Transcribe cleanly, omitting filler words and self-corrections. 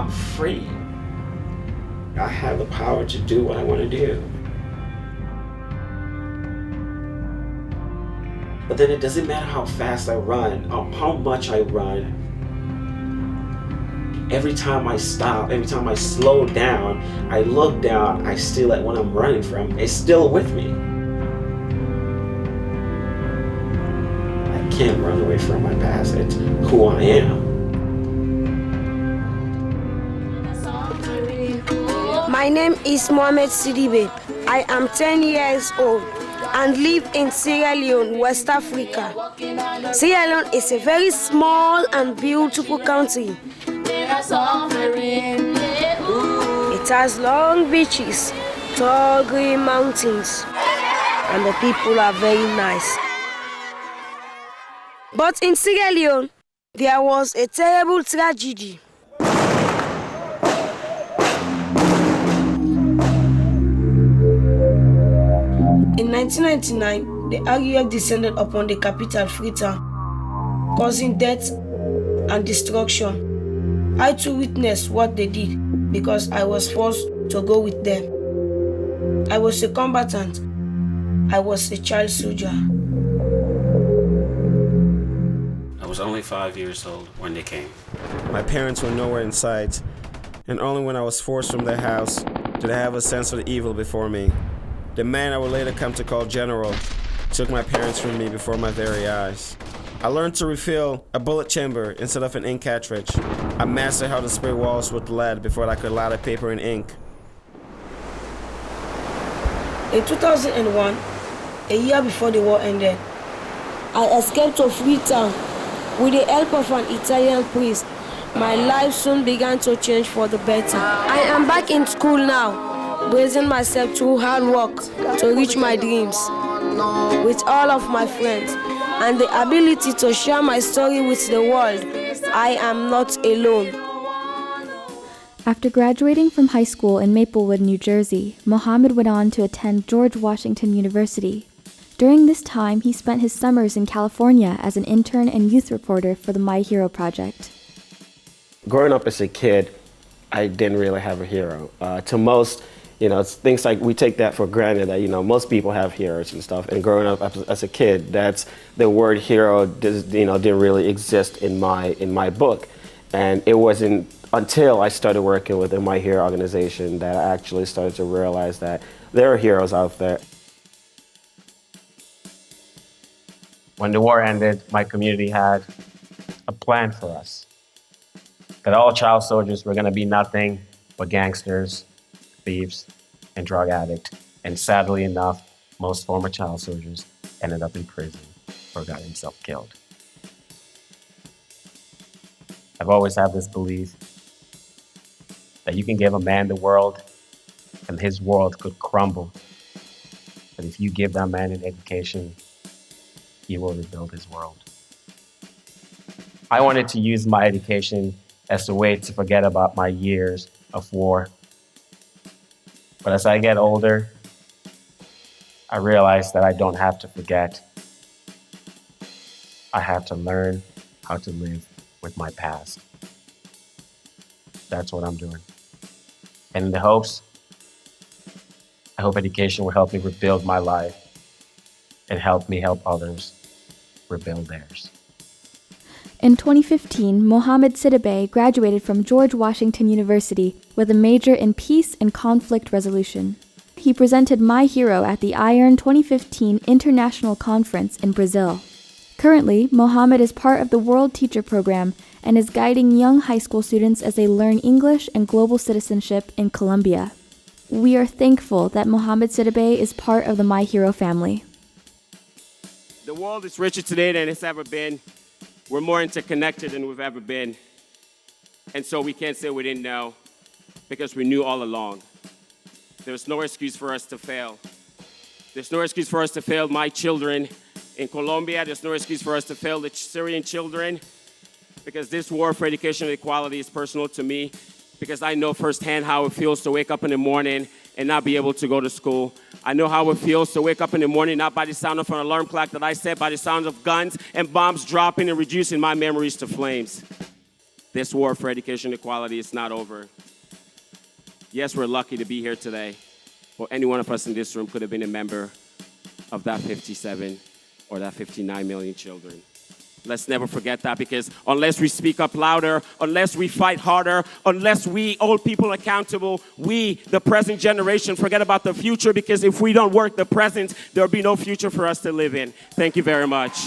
I'm free. I have the power to do what I want to do. But then it doesn't matter how fast I run, how much I run. Every time I stop, every time I slow down, I look down, I still at what I'm running from. It's still with me. I can't run away from my past. It's who I am. My name is Mohamed Sidibay. I am 10 years old and live in Sierra Leone, West Africa. Sierra Leone is a very small and beautiful country. It has long beaches, tall green mountains, and the people are very nice. But in Sierra Leone, there was a terrible tragedy. In 1999, the RUF descended upon the capital, Freetown, causing death and destruction. I too witnessed what they did because I was forced to go with them. I was a combatant. I was a child soldier. I was only 5 years old when they came. My parents were nowhere in sight, and only when I was forced from their house did I have a sense of the evil before me. The man I would later come to call General took my parents from me before my very eyes. I learned to refill a bullet chamber instead of an ink cartridge. I mastered how to spray walls with lead before I could lather paper and ink. In 2001, a year before the war ended, I escaped to Freetown with the help of an Italian priest. My life soon began to change for the better. I am back in school now, bracing myself through hard work to reach my dreams with all of my friends and the ability to share my story with the world. I am not alone. After graduating from high school in Maplewood, New Jersey, Mohamed went on to attend George Washington University. During this time, he spent his summers in California as an intern and youth reporter for the My Hero Project. Growing up as a kid, I didn't really have a hero. To most, it's things like we take that for granted that, most people have heroes and stuff. And growing up as a kid, that's the word hero, didn't really exist in my book. And it wasn't until I started working with the My Hero organization that I actually started to realize that there are heroes out there. When the war ended, my community had a plan for us. That all child soldiers were going to be nothing but gangsters, thieves, and drug addicts. And sadly enough, most former child soldiers ended up in prison or got themselves killed. I've always had this belief that you can give a man the world and his world could crumble. But if you give that man an education, he will rebuild his world. I wanted to use my education as a way to forget about my years of war. But as I get older, I realize that I don't have to forget. I have to learn how to live with my past. That's what I'm doing. And in the hopes, I hope education will help me rebuild my life and help me help others rebuild theirs. In 2015, Mohamed Sidibay graduated from George Washington University with a major in peace and conflict resolution. He presented My Hero at the IRON 2015 International Conference in Brazil. Currently, Mohamed is part of the World Teacher Program and is guiding young high school students as they learn English and global citizenship in Colombia. We are thankful that Mohamed Sidibay is part of the My Hero family. The world is richer today than it's ever been. We're more interconnected than we've ever been. And so we can't say we didn't know, because we knew all along. There's no excuse for us to fail. There's no excuse for us to fail my children in Colombia. There's no excuse for us to fail the Syrian children, because this war for educational equality is personal to me, because I know firsthand how it feels to wake up in the morning and not be able to go to school. I know how it feels to wake up in the morning not by the sound of an alarm clock that I set, by the sound of guns and bombs dropping and reducing my memories to flames. This war for education equality is not over. Yes, we're lucky to be here today. Well, any one of us in this room could have been a member of that 57 or that 59 million children. Let's never forget that, because unless we speak up louder, unless we fight harder, unless we hold people accountable, we, the present generation, forget about the future, because if we don't work the present, there'll be no future for us to live in. Thank you very much.